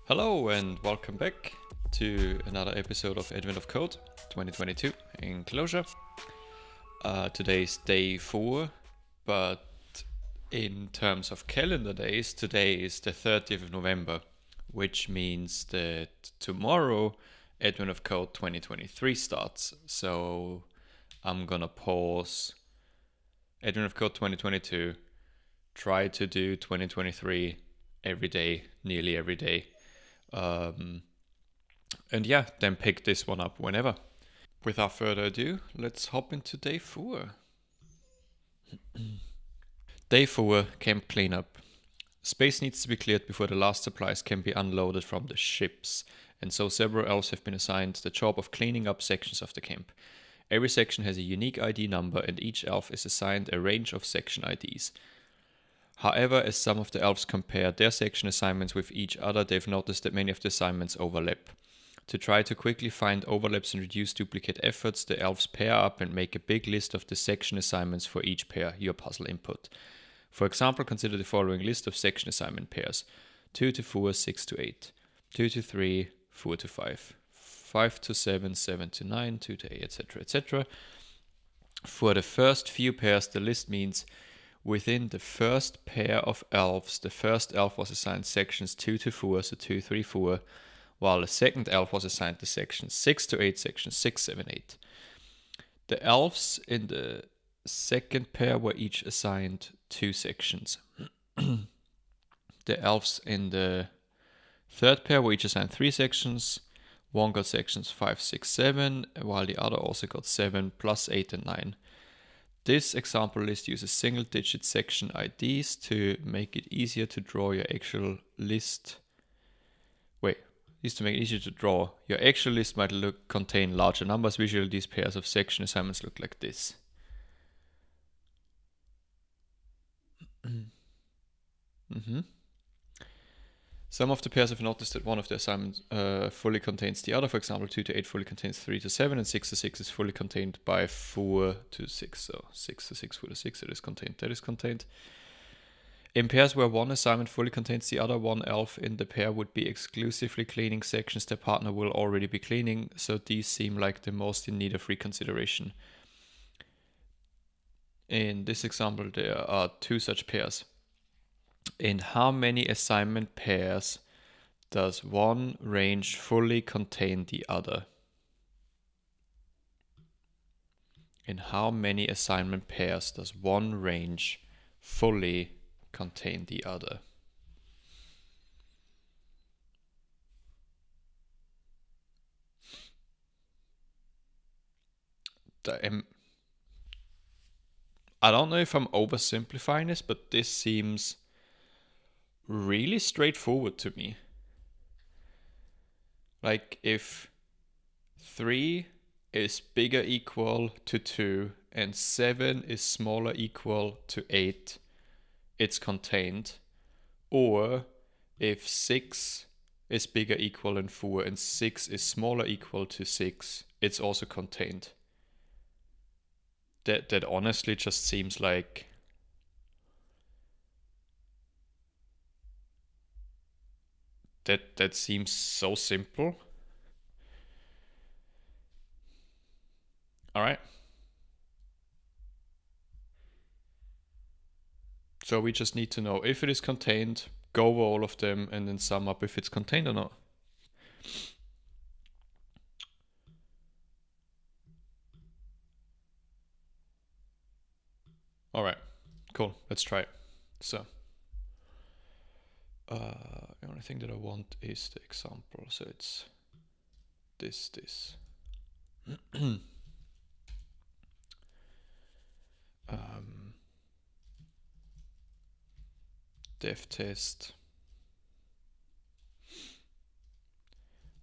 Hello and welcome back to another episode of Advent of Code 2022 in Clojure. Today's day 4, but in terms of calendar days, today is the 30th of November, which means that tomorrow Advent of Code 2023 starts. So I'm gonna pause Advent of Code 2022, try to do 2023 every day, nearly every day. And yeah, then pick this one up whenever. Without further ado, let's hop into day 4. Day 4, camp cleanup. Space needs to be cleared before the last supplies can be unloaded from the ships, and so several elves have been assigned the job of cleaning up sections of the camp. Every section has a unique ID number, and each elf is assigned a range of section IDs. However, as some of the elves compare their section assignments with each other, they've noticed that many of the assignments overlap. To try to quickly find overlaps and reduce duplicate efforts, the elves pair up and make a big list of the section assignments for each pair, your puzzle input. For example, consider the following list of section assignment pairs: 2 to 4, 6 to 8, 2 to 3, 4 to 5, 5 to 7, 7 to 9, 2 to 8, etc., etc. For the first few pairs, the list means within the first pair of elves, the first elf was assigned sections 2 to 4, so 2, 3, 4, while the second elf was assigned the sections 6 to 8, sections 6, 7, 8. The elves in the second pair were each assigned 2 sections. The elves in the third pair were each assigned 3 sections. One got sections 5, 6, 7, while the other also got 7 plus 8 and 9. This example list uses single-digit section IDs to make it easier to draw your actual list. To make it easier to draw. Your actual list might contain larger numbers. Visually, these pairs of section assignments look like this. Some of the pairs have noticed that one of the assignments fully contains the other. For example, 2 to 8 fully contains 3 to 7, and 6 to 6 is fully contained by 4 to 6. So 6 to 6, 4 to 6, that is contained. In pairs where one assignment fully contains the other, one elf in the pair would be exclusively cleaning sections their partner will already be cleaning, so these seem like the most in need of reconsideration. In this example, there are 2 such pairs. In how many assignment pairs does one range fully contain the other? In how many assignment pairs does one range fully contain the other? I don't know if I'm oversimplifying this, but this seems really straightforward to me. Like if 3 is bigger equal to 2 and 7 is smaller equal to 8, it's contained. Or if 6 is bigger equal than 4 and 6 is smaller equal to 6, it's also contained. That honestly just seems like that seems so simple. All right. So we just need to know if it is contained, go over all of them, and then sum up if it's contained or not. All right, cool. Let's try it. So, the only thing that I want is the example. So it's this. Dev test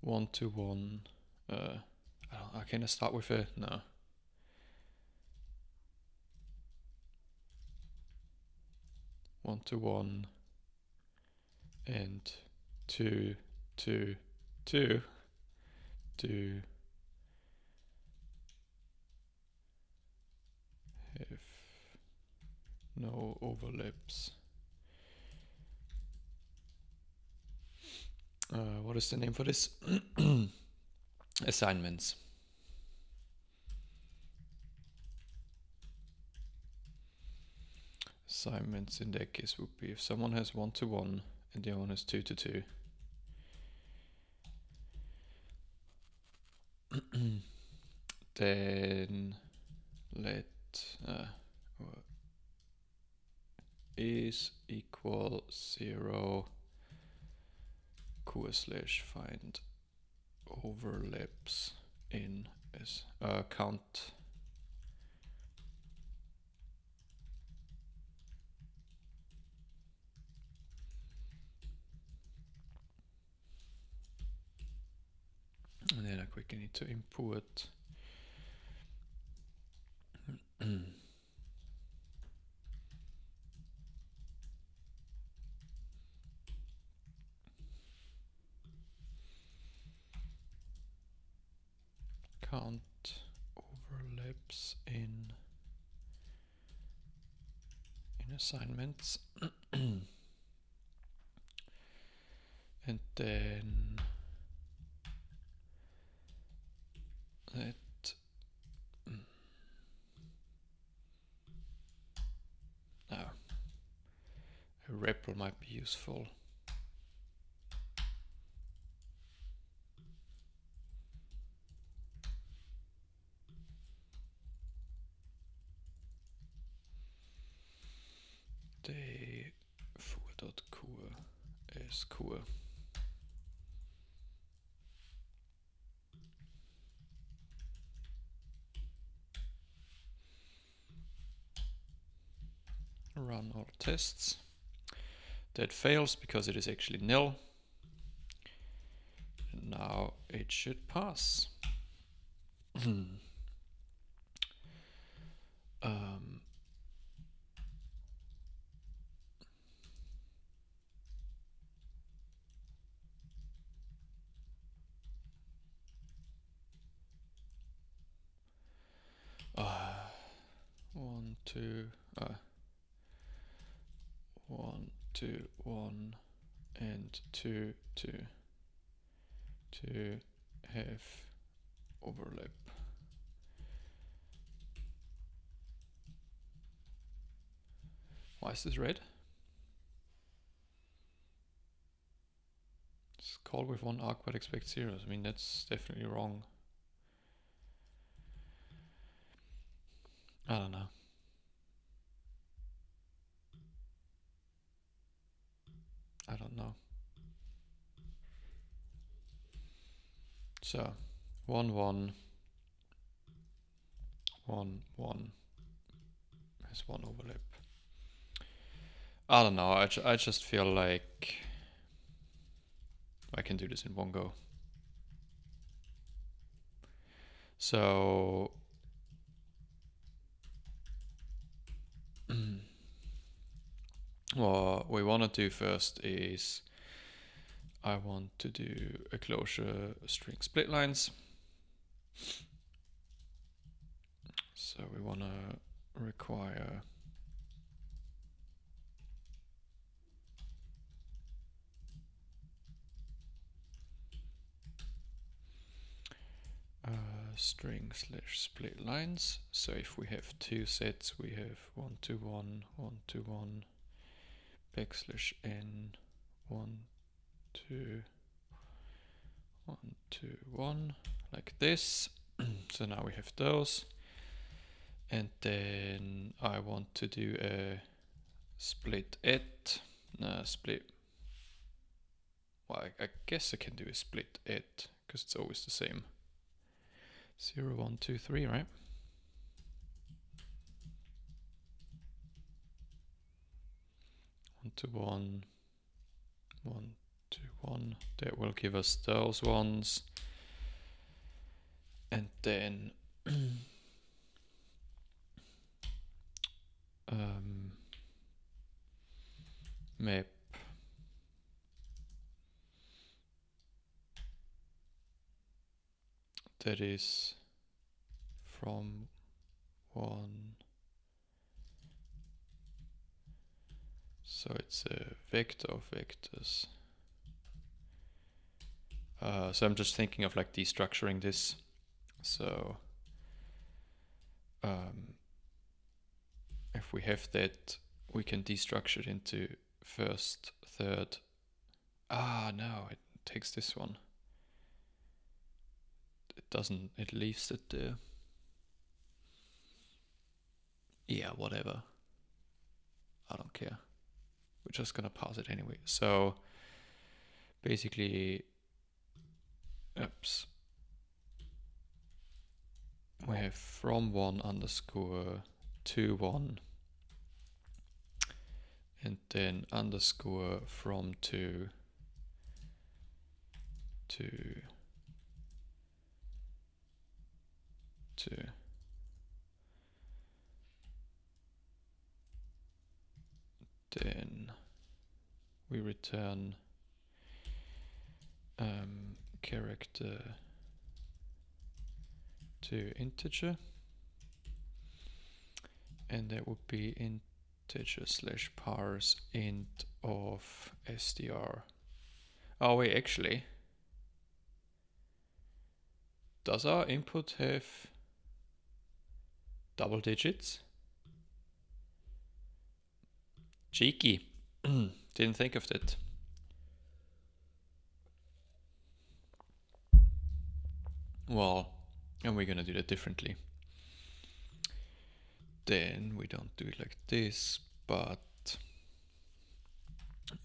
1-to-1. Can I start with a no? One-to-1 and 2-to-2 do have no overlaps. What is the name for this? Assignments. Assignments in that case would be if someone has 1-to-1 and the other one has 2-to-2. Then let is equal 0 q/find overlaps in as count. And then I quickly need to import count overlaps in assignments. And then that a REPL might be useful. The foo.kur is kur. Run all tests. That fails because it is actually nil. And now it should pass. One, two, 1-to-1 and 2-to-2 have overlap. Why is this red? It's call with one arc but expect zeros. I mean, that's definitely wrong. I don't know. I don't know. So 1-1, 1-1 has one overlap. I don't know. I just feel like I can do this in one go. So what we want to do first is I want to do a Clojure string split lines. So we want to require string/split lines. So if we have two sets, we have 1-to-1, 1-to-1, \n, 1-to-1, like this. So now we have those. And then I want to do a split. Well, I guess I can do a split because it's always the same. 0, 1, 2, 3, right? One to one, 1-to-1. That will give us those ones. And then map that is from 1. So it's a vector of vectors So I'm just thinking of like destructuring this. So if we have that, we can destructure it into first, third. No, it takes this one. It doesn't, it leaves it there. Yeah, whatever. I don't care. We're just gonna pass it anyway. So basically, oops. We have from 1 underscore to 1, and then underscore from 2 to 2. Then we return character to integer, and that would be integer slash parse int of str. Oh wait, actually, does our input have double digits? Cheeky. Didn't think of that. Well, and we're gonna do that differently. Then we don't do it like this, but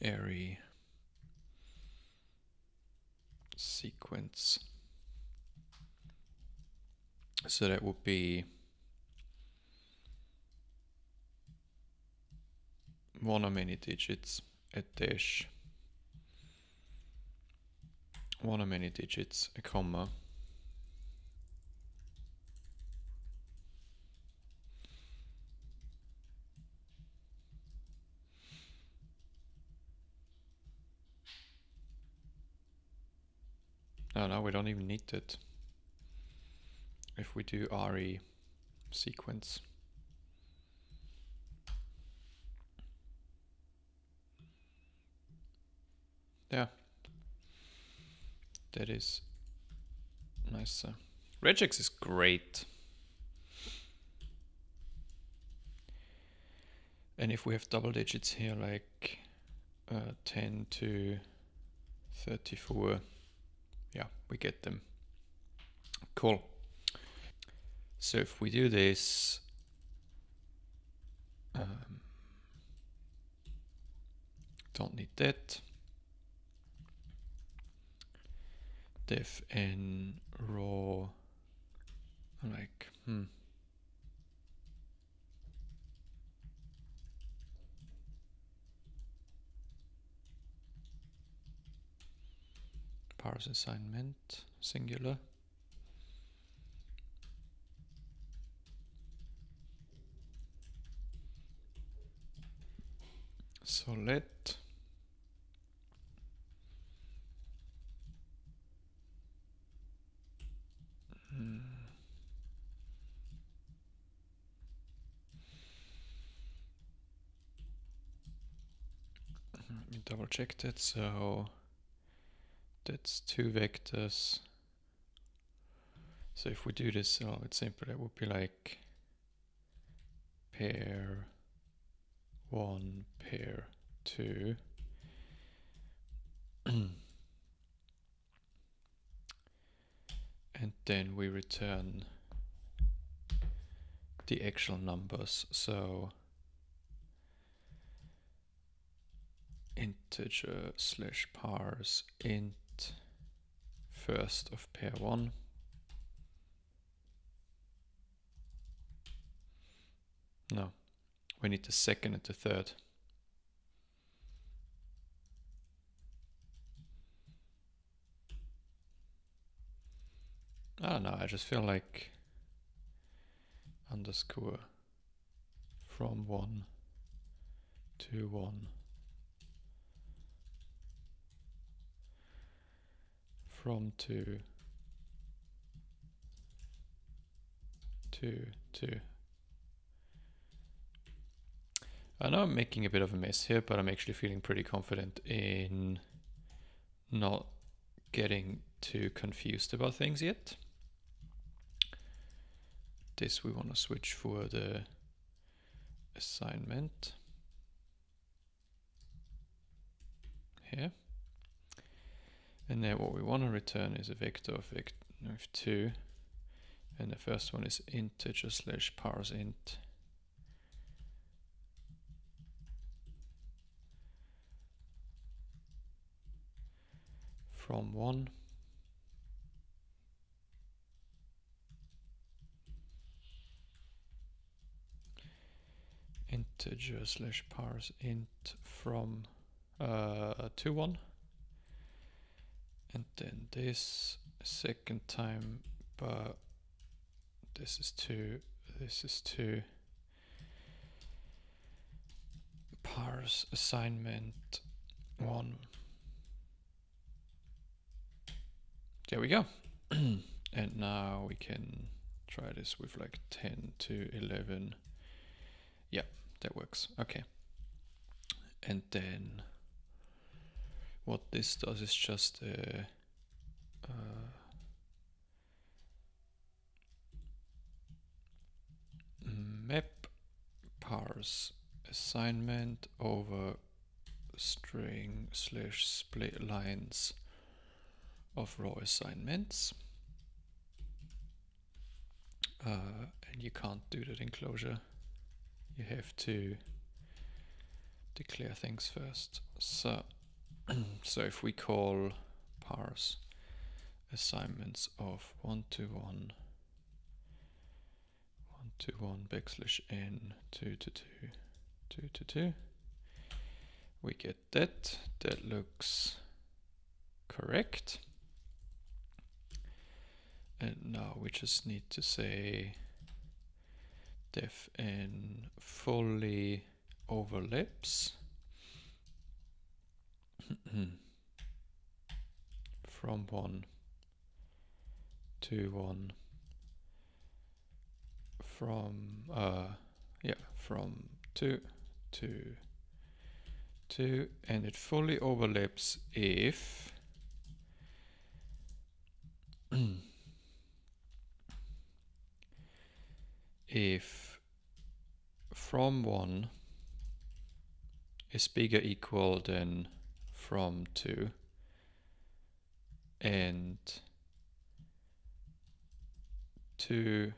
array sequence. So that would be one or many digits at dash, one or many digits, a comma, no, we don't even need that. If we do re sequence, yeah, that is nicer. Regex is great. And if we have double digits here, like 10 to 34, yeah, we get them. Cool. So if we do this, don't need that. Def n raw, like, parse assignment, singular. So let let me double check that. So that's 2 vectors. So if we do this, it's simple. That would be like pair 1, pair 2. And then we return the actual numbers. So integer slash parse int first of pair 1. No, we need the second and the third. I don't know, I just feel like underscore from 1 to 1, from 2 to 2. I know I'm making a bit of a mess here, but I'm actually feeling pretty confident in not getting too confused about things yet. This we want to switch for the assignment here. And then what we want to return is a vector of 2. And the first one is integer / parse int from 1 integer / parse int from 2 1, and then this second time, but this is 2, this is 2, parse assignment 1. There we go. And now we can try this with like 10 to 11. Yeah, that works. Okay. And then what this does is just map parse assignment over string / split lines of raw assignments. And you can't do that in Clojure. You have to declare things first. So if we call parse assignments of 1 to 1, 1 to 1 \n 2 to 2, 2 to 2, we get that. That looks correct. And now we just need to say def n fully overlaps from 1 to 1 from 2 to 2, and it fully overlaps if if from 1 is bigger equal than from 2 and 2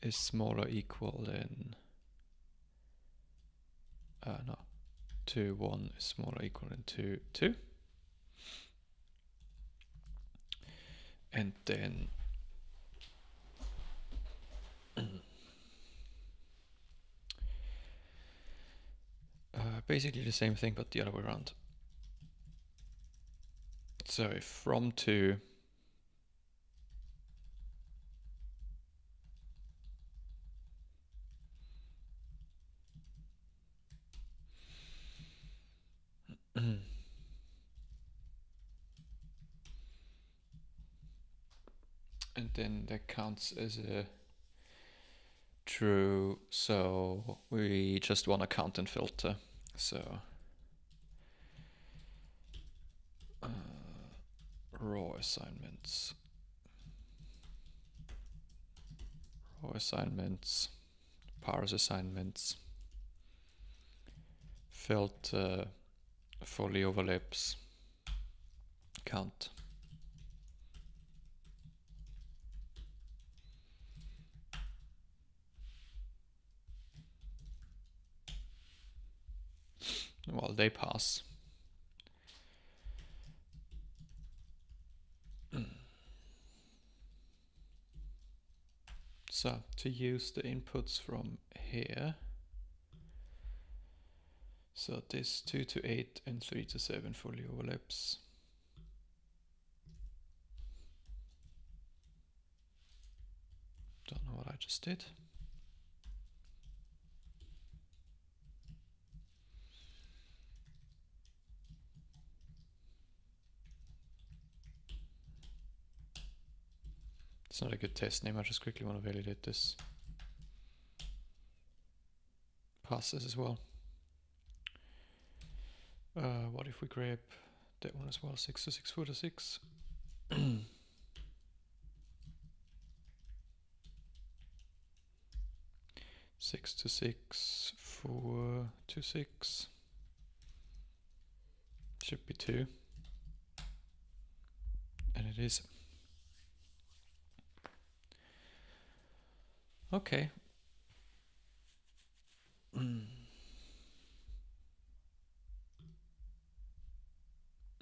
is smaller equal than 2 1 is smaller equal than 2 2, and then basically the same thing but the other way around. So if from 2 and then that counts as a true, so we just want to count and filter. So raw assignments, parse assignments, filter fully overlaps, count. Well, they pass. So to use the inputs from here, so this 2 to 8 and 3 to 7 fully overlaps. Don't know what I just did. It's not a good test name, I just quickly want to validate this. Pass this as well. What if we grab that one as well. 6 to 6, 4 to 6. 6 to 6, 4 to 6. Should be 2. And it is. Okay.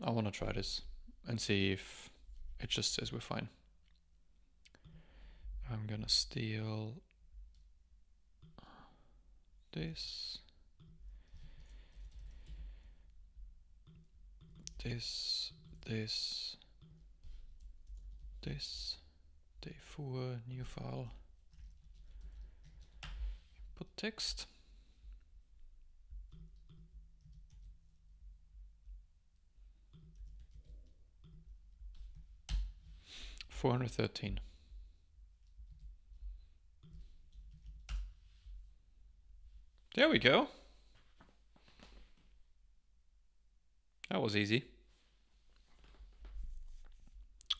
I want to try this and see if it just says we're fine. I'm gonna steal this, this, this, this, day 4, new file, input text. $413. There we go. That was easy.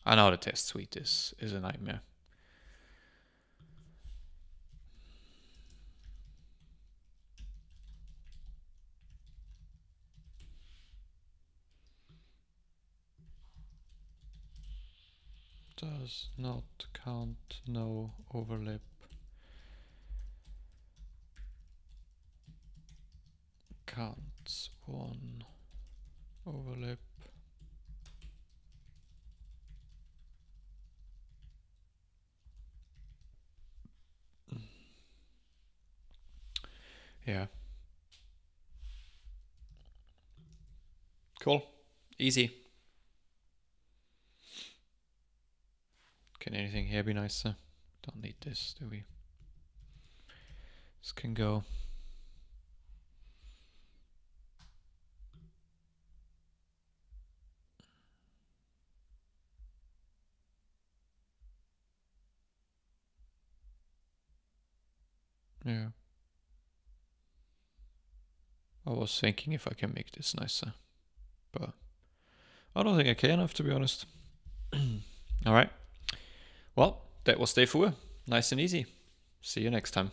I know the test suite is a nightmare. Does not count, no overlap. Counts 1 overlap. Yeah. Cool. Easy. Can anything here be nicer? Don't need this, do we? This can go. Yeah. I was thinking if I can make this nicer, but I don't think I can enough, to be honest. All right. Well, that was day 4. Nice and easy. See you next time.